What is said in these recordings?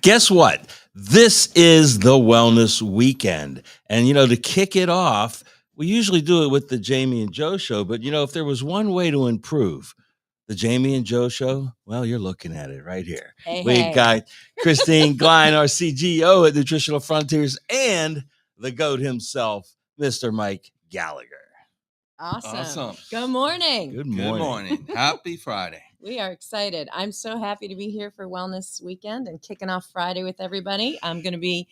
Guess what? This is the Wellness Weekend. And, to kick it off, we usually do it with the Jamie and Joe show. But, if there was one way to improve the Jamie and Joe show, well, you're looking at it right here. We got Christine Glein, our CGO at Nutritional Frontiers, and the GOAT himself, Mr. Mike Gallagher. Awesome. Good morning. Good morning. Happy Friday. We are excited. I'm so happy to be here for Wellness Weekend and kicking off Friday with everybody. I'm going to be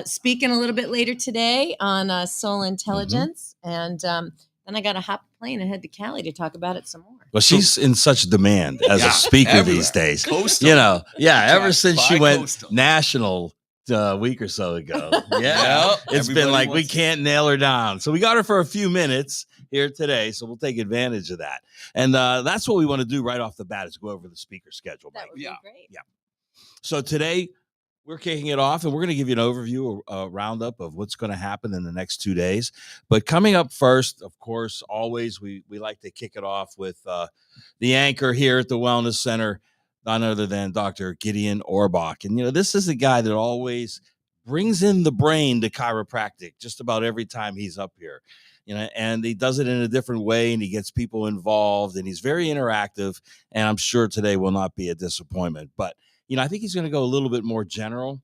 speaking a little bit later today on soul intelligence. And then I got to hop a plane and head to Cali to talk about it some more. Well, she's in such demand as a speaker these days. Coastal. Ever since she went coastal. national a week or so ago. Yeah. It's been like we can't nail her down. So we got her for a few minutes here today. So we'll take advantage of that. And that's what we want to do right off the bat is go over the speaker schedule. That would be great. Yeah. So today we're kicking it off and we're going to give you an overview, a roundup of what's going to happen in the next 2 days. But coming up first, of course, always we like to kick it off with the anchor here at the Wellness Center, none other than Dr. Gideon Orbach. And, this is a guy that always brings in the brain to chiropractic just about every time he's up here, and he does it in a different way and he gets people involved and he's very interactive. And I'm sure today will not be a disappointment. But, I think he's going to go a little bit more general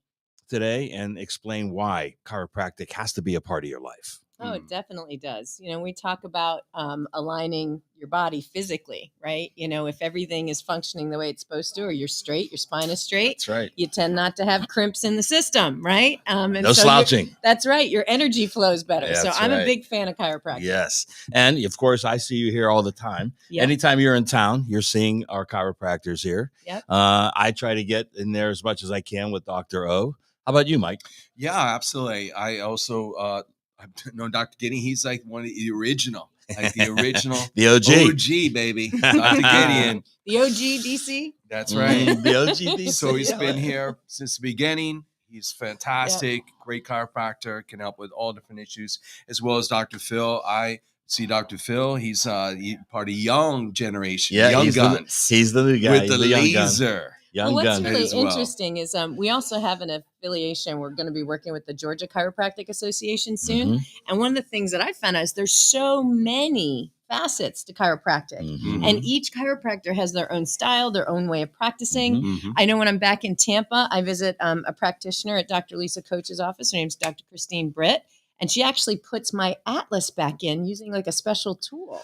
today and explain why chiropractic has to be a part of your life. Oh, it definitely does. We talk about aligning your body physically, right? If everything is functioning the way it's supposed to, or you're straight, your spine is straight. That's right. You tend not to have crimps in the system, right? And no slouching. That's right. Your energy flows better. So I'm a big fan of chiropractic. Yes. And of course, I see you here all the time. Yep. Anytime you're in town, you're seeing our chiropractors here. Yep. I try to get in there as much as I can with Dr. O. How about you, Mike? Yeah, absolutely. I also I've known Dr. Gideon. He's like one of the original, the OG baby, Dr. Gideon. The OG DC. That's right. The OG DC. So he's been here since the beginning. He's fantastic, great chiropractor, can help with all different issues, as well as Dr. Phil. I see Dr. Phil. He's part of young generation, young guns. He's the new guy with the laser. What's really interesting is we also have an affiliation. We're going to be working with the Georgia Chiropractic Association soon. Mm-hmm. And one of the things that I found out is there's so many facets to chiropractic. Mm-hmm. And each chiropractor has their own style, their own way of practicing. Mm-hmm. I know when I'm back in Tampa, I visit a practitioner at Dr. Lisa Coach's office. Her name's Dr. Christine Britt. And she actually puts my atlas back in using like a special tool.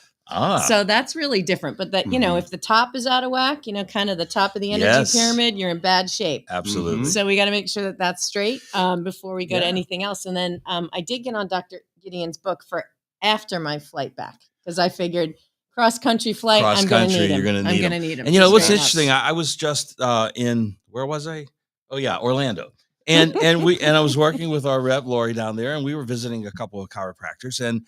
So that's really different. But that, if the top is out of whack, kind of the top of the energy pyramid, you're in bad shape. Absolutely. So we got to make sure that that's straight before we go to anything else. And then I did get on Dr. Gideon's book for after my flight back because I figured cross-country flight, I'm going to need him. You're going to need him. I'm going to need him. And what's interesting, I was just in, where was I? Oh, yeah, Orlando. And I was working with our rep, Lori, down there, and we were visiting a couple of chiropractors. And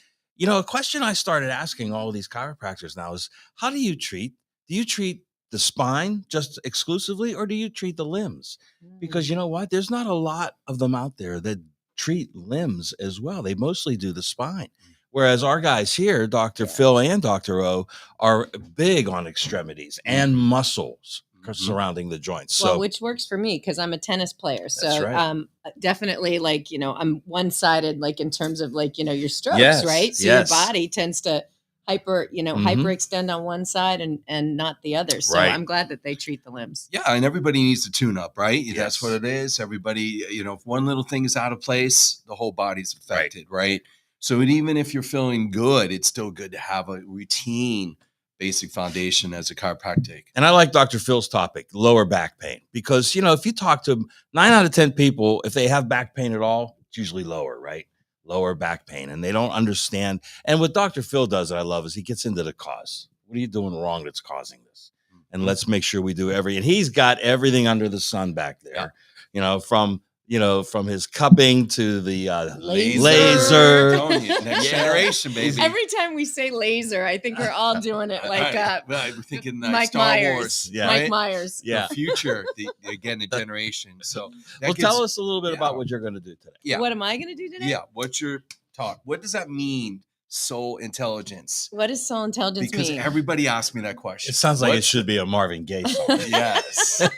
a question I started asking all of these chiropractors now is, how do you treat? Do you treat the spine just exclusively, or do you treat the limbs? Because you know what? There's not a lot of them out there that treat limbs as well. They mostly do the spine. Whereas our guys here, Dr. Phil and Dr. O, are big on extremities and muscles surrounding the joints. Well, which works for me because I'm a tennis player. So definitely I'm one-sided, like in terms of your strokes, right? So your body tends to hyperextend on one side and not the other. So I'm glad that they treat the limbs. Yeah. And everybody needs to tune up, right? Yes. That's what it is. Everybody, if one little thing is out of place, the whole body's affected, right? So even if you're feeling good, it's still good to have a routine basic foundation as a chiropractic. And I like Dr. Phil's topic, lower back pain, because, if you talk to 9 out of 10 people, if they have back pain at all, it's usually lower, right? Lower back pain. And they don't understand. And what Dr. Phil does that I love is he gets into the cause. What are you doing wrong that's causing this? And let's make sure we do and he's got everything under the sun back there, from his cupping to the laser. Next generation, baby. Every time we say laser, I think we're all doing it like we're thinking Mike Star Myers. Wars. Yeah. Mike Myers. The future, the generation. So tell us a little bit about what you're going to do today. Yeah. What am I going to do today? Yeah. What's your talk? What does that mean? Soul intelligence. What does soul intelligence mean? Because everybody asks me that question. It sounds like it should be a Marvin Gaye song. Yes.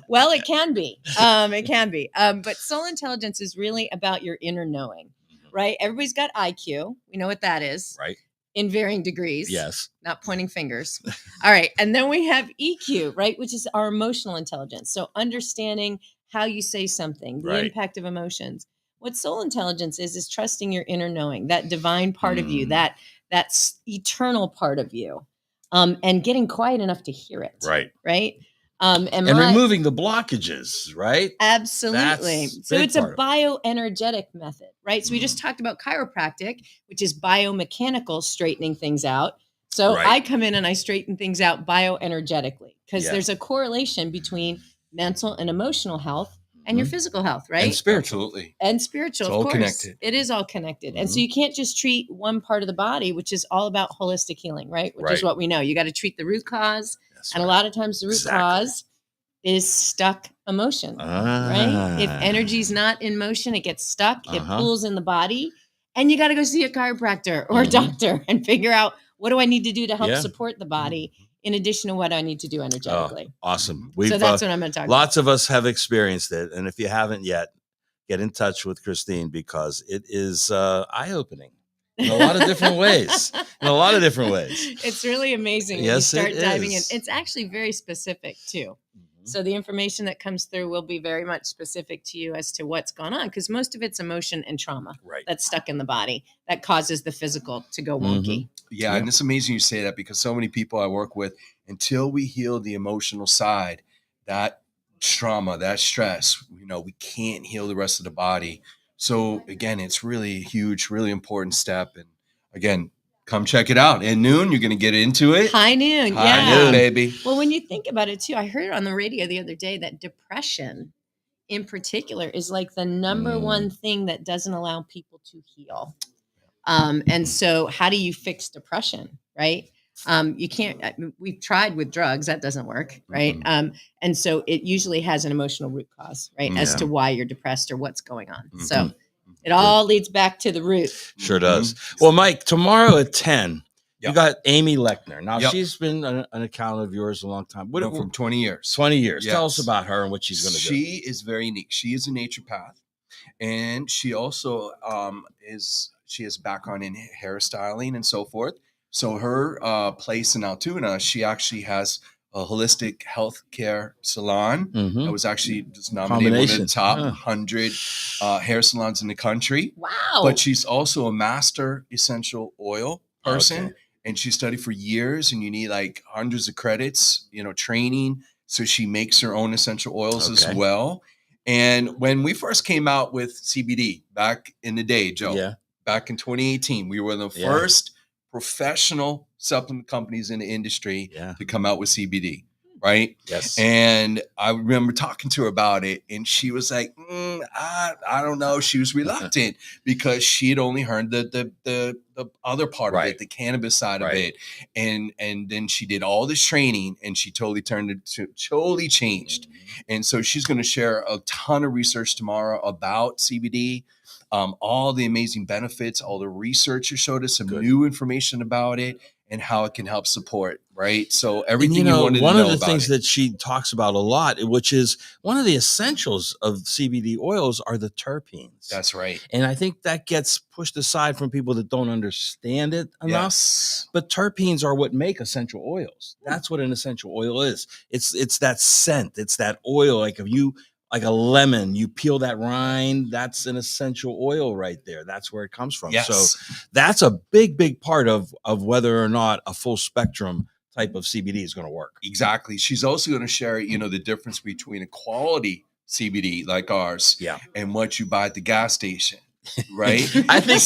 Well, it can be. It can be. But soul intelligence is really about your inner knowing, right? Everybody's got IQ. We know what that is. Right. In varying degrees. Yes. Not pointing fingers. All right. And then we have EQ, right? Which is our emotional intelligence. So understanding how you say something, the impact of emotions. What soul intelligence is trusting your inner knowing, that divine part of you, that's eternal part of you, and getting quiet enough to hear it. Right. Right. And removing the blockages, right? Absolutely. So it's a bioenergetic method, right? So we just talked about chiropractic, which is biomechanical straightening things out. So I come in and I straighten things out bioenergetically because there's a correlation between mental and emotional health and your physical health, right? And spiritual. Absolutely. And spiritual, it's of all course. Connected. It is all connected. And so you can't just treat one part of the body, which is all about holistic healing, right? Which is what we know. You got to treat the root cause. And a lot of times the root cause is stuck emotion, right? If energy's not in motion, it gets stuck, it pulls in the body, and you got to go see a chiropractor or a doctor and figure out what do I need to do to help support the body in addition to what I need to do energetically. Awesome. So that's what I'm going to talk about. Lots of us have experienced it. And if you haven't yet, get in touch with Christine because it is eye-opening. In a lot of different ways. It's really amazing when you start diving in. It's actually very specific too. So the information that comes through will be very much specific to you as to what's going on because most of it's emotion and trauma that's stuck in the body that causes the physical to go wonky. Yeah, and it's amazing you say that because so many people I work with, until we heal the emotional side, that trauma, that stress, we can't heal the rest of the body. So again, it's really a huge, really important step. And again, come check it out. At noon, you're going to get into it. High noon. High noon, baby. Well, when you think about it too, I heard on the radio the other day that depression in particular is like the number one thing that doesn't allow people to heal. And so how do you fix depression? Right. You can't, we've tried with drugs. That doesn't work. Right. And so it usually has an emotional root cause, right. As to why you're depressed or what's going on. So it all leads back to the root. Sure does. Well, Mike, tomorrow at 10, you got Amy Lechner. Now, she's been an account of yours a long time. From 20 years. 20 years. Yes. Tell us about her and what she's going to do. She is very unique. She is a naturopath. And she also she has background in hairstyling and so forth. So her place in Altoona, she actually has a holistic healthcare salon. That was actually just nominated one of the top 100 hair salons in the country. Wow. But she's also a master essential oil person. Okay. And she studied for years, and you need like hundreds of credits, training. So she makes her own essential oils as well. And when we first came out with CBD back in the day, Joe, back in 2018, we were the first professional supplement companies in the industry to come out with CBD, right? Yes. And I remember talking to her about it, and she was like, I don't know. She was reluctant because she had only heard the other part of it, the cannabis side of it. And then she did all this training, and she totally totally changed. And so she's going to share a ton of research tomorrow about CBD, all the amazing benefits, all the research you showed us, some new information about it, and how it can help support, right? So everything you wanted to know about it. One of the things that she talks about a lot, which is one of the essentials of CBD oils, are the terpenes. That's right. And I think that gets pushed aside from people that don't understand it enough. Yes. But terpenes are what make essential oils. That's what an essential oil is. It's that scent. It's that oil. Like if you, like a lemon, you peel that rind, that's an essential oil right there. That's where it comes from. Yes. So that's a big part of whether or not a full spectrum type of CBD is going to work. Exactly. She's also going to share, the difference between a quality CBD like ours and what you buy at the gas station. Right. I think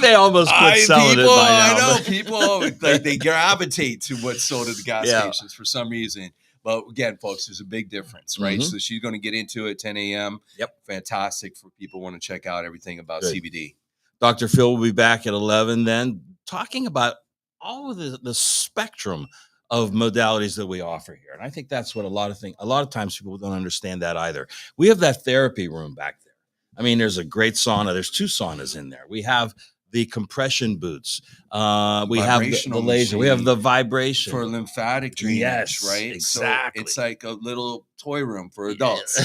they almost quit selling it by now. I know people like they gravitate to what's sold at the gas stations for some reason. But again, folks, there's a big difference, right? So she's going to get into it 10 a.m. Yep. Fantastic for people who want to check out everything about CBD. Dr. Phil will be back at 11 then, talking about all of the spectrum of modalities that we offer here. And I think that's what a lot of times people don't understand that either. We have that therapy room back there. I mean, there's a great sauna. There's 2 saunas in there. We have the compression boots. We have the Vibrational laser. We have the vibration for lymphatic drainage, Yes, right? exactly. So it's like a little toy room for adults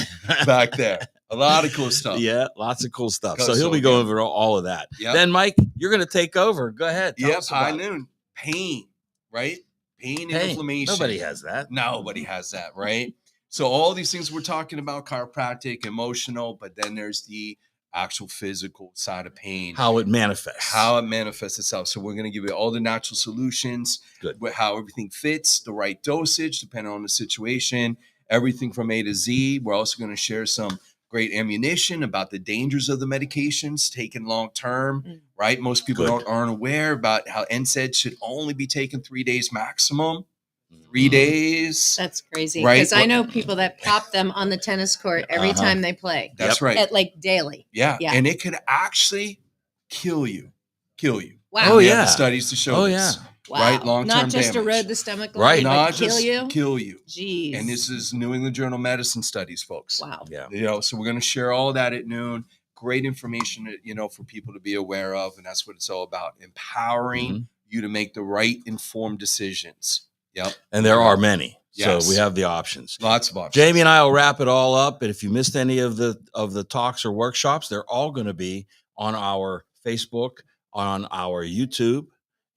back there. A lot of cool stuff. Yeah, lots of cool stuff. Go- So he'll so be going again- over all of that. Yep. Then, Mike, you're going to take over. Go ahead. Tell Yep, us high about it. noon. Pain, right? Pain and Pain. inflammation. Nobody has that. Nobody has that, right? So all these things we're talking about, chiropractic, emotional, but then there's the actual physical side of pain. How it manifests. How it manifests itself. So we're going to give you all the natural solutions, Good. How everything fits, the right dosage, depending on the situation, everything from A to Z. We're also going to share some great ammunition about the dangers of the medications taken long term, right? Most people aren't aware about how NSAIDs should only be taken 3 days maximum. 3 days. That's crazy. Right? Because I know people that pop them on the tennis court every time they play. That's right. At like daily. Yeah. Yeah. And it could actually kill you. Wow. Oh, We yeah. have studies to show this. Wow. Right? Long-term Not just damage. erode the stomach Right. line, Not but kill just you. kill you. Jeez. And this is New England Journal of Medicine studies, folks. Wow. Yeah. You know, so we're going to share all that at noon. Great information, you know, for people to be aware of. And that's what it's all about. Empowering you to make the right informed decisions. Yep. And there are many. Yes. So we have the options. Lots of options. Jamie and I will wrap it all up. And if you missed any of the talks or workshops, they're all going to be on our Facebook, on our YouTube,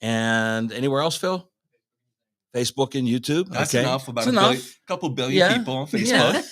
and anywhere else, Phil? Facebook and YouTube. That's okay. enough. About It's a couple billion people on Facebook.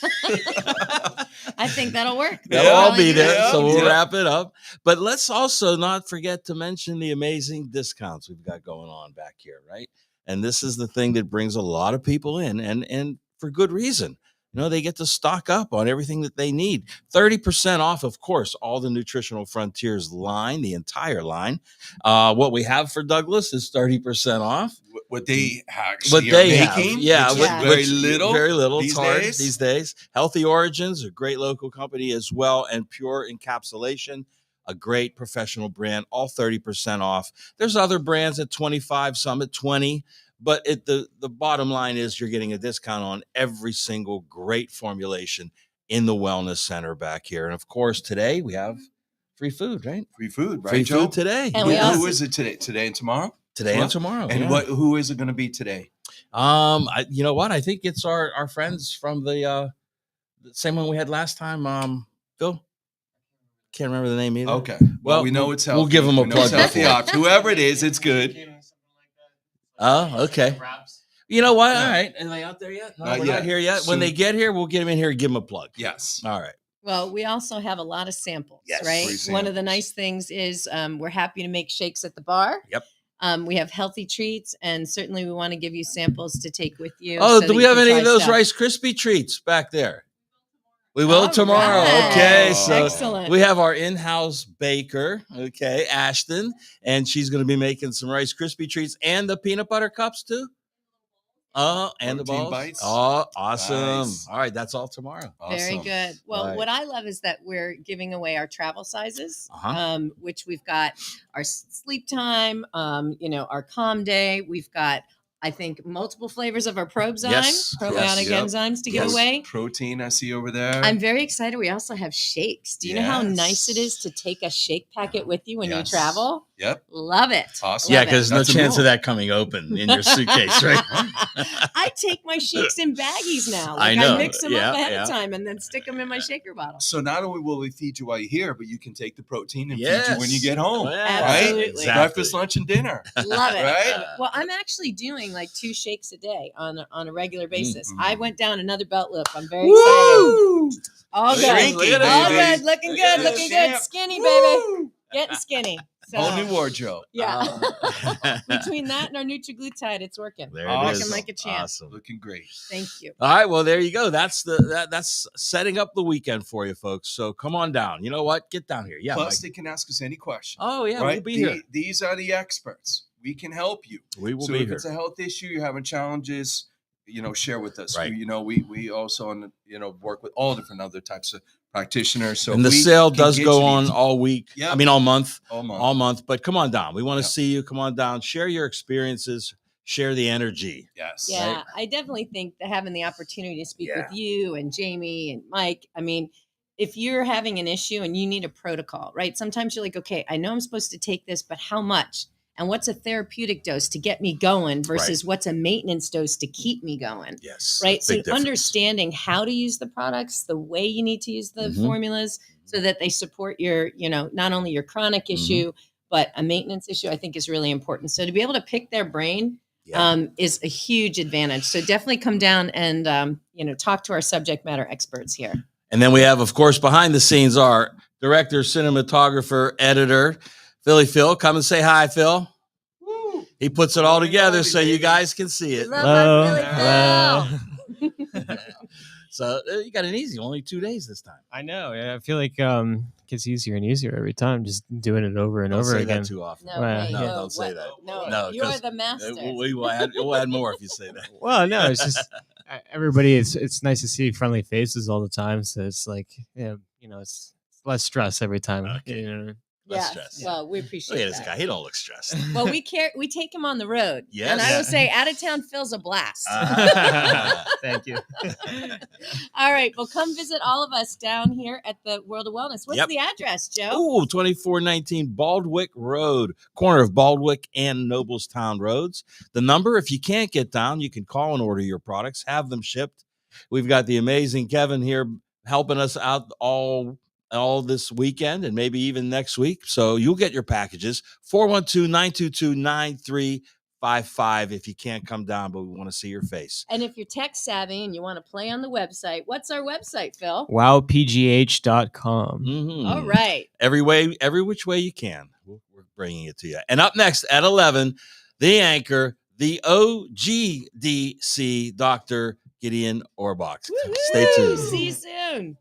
I think that'll work. They'll all Really be good. there. So we'll Yeah. wrap it up. But let's also not forget to mention the amazing discounts we've got going on back here, right? And this is the thing that brings a lot of people in, and for good reason. You know, they get to stock up on everything that they need. 30% off, of course, all the Nutritional Frontiers line, the entire line. What we have for Douglas is 30% off. What they actually What they are have, making, yeah, which is Yeah. very little. Very little. these It's hard days. these days. Healthy Origins, a great local company as well, and Pure Encapsulation, a great professional brand, all 30% off. There's other brands at 25, some at 20, but the bottom line is you're getting a discount on every single great formulation in the Wellness Center back here. And of course, today we have free food, right? Free food, right, Free Joe? food today. And we Who also- is it today? Today and tomorrow? Today and tomorrow. And yeah. who is it going to be today? You know what? I think it's our friends from the same one we had last time. Phil, can't remember the name either. Okay. Well, we know it's healthy. we'll give them a We know it's plug healthy before. option. Whoever it is, it's good. Oh, okay. You know what? Yeah. All right. Are they out there yet? No, Not we're yet. not here yet. Soon. When they get here, we'll get them in here and give them a plug. Yes. All right. Well, we also have a lot of samples, Yes. right? Free One of the samples. nice things is we're happy to make shakes at the bar. Yep. We have healthy treats, and certainly we want to give you samples to take with you. Oh, so do that we you have can any try of those stuff. Rice Krispie treats back there? We will All tomorrow. right. Okay. So Excellent. we have our in-house baker, okay, Ashton, and she's going to be making some Rice Krispie treats and the peanut butter cups too. Oh, and the Protein balls. bites. Oh, awesome. Nice. All right, that's all tomorrow. Very Awesome. good. Well, Right. what I love is that we're giving away our travel sizes, Uh-huh. which we've got our sleep time, our calm day. We've got, I think, multiple flavors of our probzyme, Yes. probiotic Yes. enzymes to give Yes. away. Protein I see over there. I'm very excited. We also have shakes. Do you know how nice it is Yes. to take a shake packet with you when Yes. you travel? Yep. Love it. Awesome. Yeah, Love it. because no That's a chance meal. of that coming open in your suitcase, right? I take my shakes in baggies now. I Like know. I mix them Yeah, up ahead yeah. of time and then stick them in my shaker bottle. So not only will we feed you while you're here, but you can take the protein and feed Yes. you when you get home. Yeah, Right? Absolutely. exactly. Breakfast, lunch, and dinner. Love it. Right? Well, I'm actually doing like 2 shakes a day on a regular basis. Mm. I went down another belt loop. I'm very excited. Woo! All Shrinking, good. baby. All good. Looking Look good. at Looking this good. champ. Skinny, baby. Woo! Getting skinny. So, Whole new wardrobe. yeah. Uh, Between that and our Nutriglutide, it's working. there Awesome. it is. Looking like a champ. Awesome. Looking great. Thank you. All right, well there you go. That's that's setting up the weekend for you folks. So come on down. You know what? Get down here. Yeah. Plus, Mike. they can ask us any question. Oh yeah, right? we'll be here. These are the experts. We can help you. We will So be if here. it's a health issue, you're having challenges, share with us. Right. We also work with all different other types of practitioners. So And the we sale can does get go you on these all week. Yeah. I mean all month. all month. All month. But come on down. We want to Yeah. see you. Come on down. Share your experiences. Share the energy. Yes. Yeah, I definitely think that having the opportunity to speak Yeah. with you and Jamie and Mike, I mean, if you're having an issue and you need a protocol, right? Sometimes you're like, okay, I know I'm supposed to take this, but how much? And what's a therapeutic dose to get me going versus what's a maintenance dose to keep me going? Yes. Right. So understanding how to use the products, the way you need to use the formulas so that they support your, not only your chronic issue, but a maintenance issue, I think is really important. So to be able to pick their brain is a huge advantage. So definitely come down and, talk to our subject matter experts here. And then we have, of course, behind the scenes, our director, cinematographer, editor, Philly Phil. Come and say hi, Phil. Woo. He puts it all together so you guys can see it. Hello. So you got an easy, only 2 days this time. I know. I feel like it gets easier and easier every time, just doing it over and don't over say again. That too often. Don't say that. No, you are the master. We'll add more if you say that. Well, no, it's just everybody. It's nice to see friendly faces all the time. So it's like, it's less stress every time. Okay. Less stress. Well, we appreciate Look at this guy. He don't look stressed. Well, we take him on the road. Yes. And I will say out of town Phil's a blast. Thank you. All right. Well, come visit all of us down here at the World of Wellness. What's the address, Joe? Oh, 2419 Baldwick Road, corner of Baldwick and Noblestown Roads. The number, if you can't get down, you can call and order your products, have them shipped. We've got the amazing Kevin here helping us out all this weekend and maybe even next week. So you'll get your packages. 412-922-9355 if you can't come down, but we want to see your face. And if you're tech savvy and you want to play on the website, what's our website, Phil? wowpgh.com. All right. Every which way you can. We're bringing it to you. And up next at 11, the anchor, the OGDC, Dr. Gideon Orbach. Woo-hoo! Stay tuned. See you soon.